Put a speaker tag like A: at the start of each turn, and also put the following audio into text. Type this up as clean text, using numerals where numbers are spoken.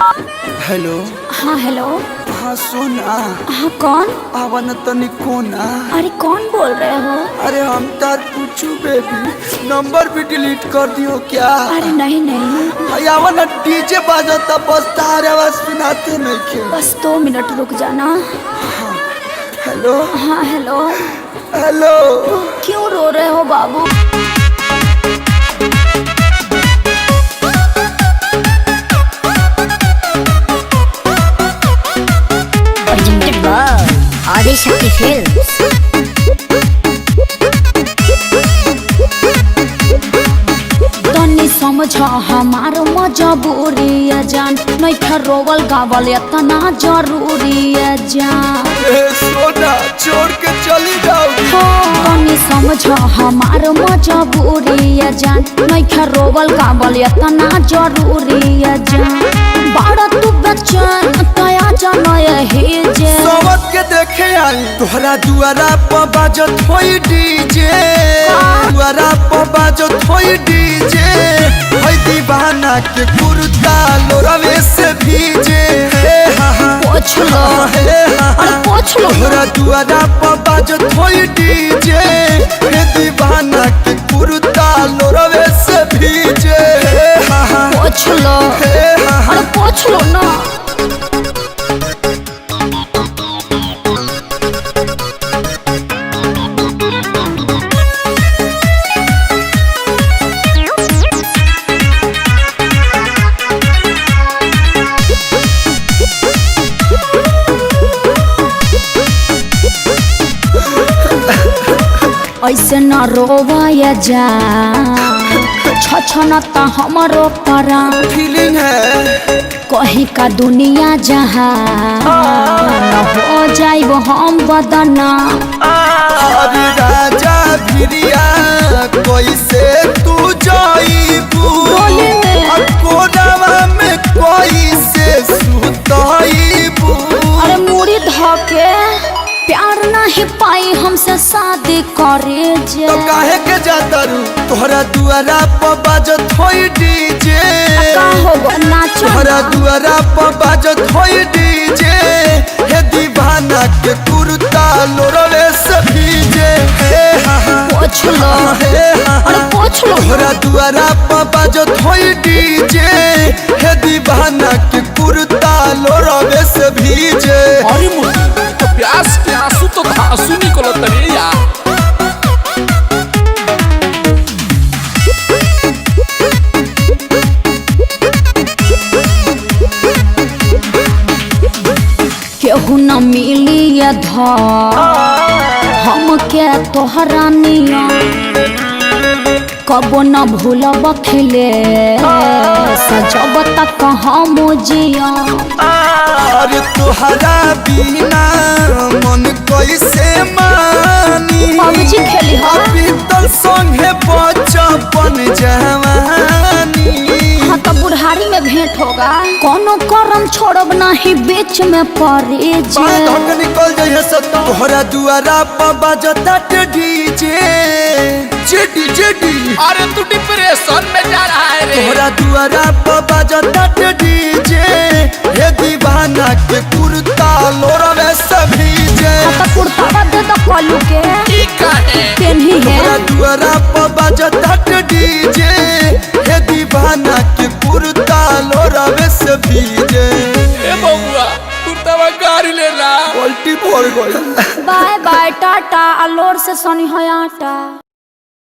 A: Hello.
B: हाँ hello.
A: हाँ सोना।
B: हाँ कौन?
A: आवन तनी कोना।
B: अरे कौन बोल रहे हो?
A: अरे हम तार पूछू बेबी, नंबर भी डिलीट कर दियो क्या?
B: अरे नहीं नहीं।
A: आवन डीजे बाजता बस तार आवाज सुनाते नहीं के।
B: बस 2 मिनट रुक जाना।
A: हाँ हेलो।
B: हाँ हेलो।
A: हेलो।
B: क्यों रो रहे हो बाबू?
C: आदिशक्ति फिल्म्स।
B: तनी समझ हमार मजबूरी है जान, नहीं रोवल गावल इतना जरूरी है जान।
A: सोना छोड़ के चली जाओ।
B: तनी समझ हमार मजबूरी है जान, नहीं रोवल गावल इतना जरूरी है जान। बड़ा तू बच्चन तया जानो यही जे
A: सोवत के देखे आई तोहरा दुआरा पर बाजत होई डीजे। दुआरा पर बाजत होई डीजे। होई दीवाना के कुर्ता लोरवे से भीजे।
B: पोछ लो। अरे पोछ लो।
A: तोहरा दुआरा पर बाजत होई डीजे। हे दीवाना के कुर्ता लोरवे से भीजे।
B: पोछ लो। अरे पोछ लो ना। ऐसे न रोवाया जा, छछनता हमरो परान।
A: फीलिंग है
B: कहीं का दुनिया जहाँ न हो जाइब हम बदना।
A: अरे राजा भिरिया कैसे तू जाइबू? कोरावा में कैसे सुताइबू?
B: अरे मुड़ी धके प्यार नहीं पाई हमसे शादी करे जे।
A: तो काहे के जाता रू? तोहरा दुआरा पर बाजत होई डीजे।
B: का होगा नाचो
A: तोहरा दुआरा पर बाजत होई डीजे। हे दीवाना के कुर्ता लोरवे से भीजे।
B: पोछ लो। अरे पोछ लो।
A: तोहरा दुआरा पर बाजत होई डीजे। हे दीवाना के कुर्ता लोरवे से भीजे।
D: अरे मुझे तो प्यास के आंसू तो आंसू निकलत रे यार।
B: केहू न मिली ये धर हम के तोहरा निया। कबो न भूलब खिले सजब तक हम जिया।
A: अरे तोहरा बिना मन कैसे मानी?
B: पबजी खेली हा?
A: बीतल संगे बचपन जवानी।
B: हाँ तो बुढ़ारी में भेंट होगा। कोनो करम छोड़ब नहीं बीच में पड़े जे।
A: धक निकल जाइए सत्ता। तोहरा दुआरा पर बाजता डीजे। JD JD.
D: अरे तू डिप्रेशन में जा रहा है रे।
A: तोहरा दुआरा पर बाजता डीजे। हे दीवाना के कुर्ता लोरवे से भीजे।
B: तो कुर्ता दे दो कलू के।
D: ठीक है।
B: पेन्ही है।
A: तोहरा दुआरा पर बाजता डीजे। हे दीवाना के कुर्ता लोरवे से भीजे।
D: ए बउआ कुर्तावा गाड़ी लेला।
A: पलटी पड़ गई।
B: बाय बाय टाटा अलोर से सनी है आटा।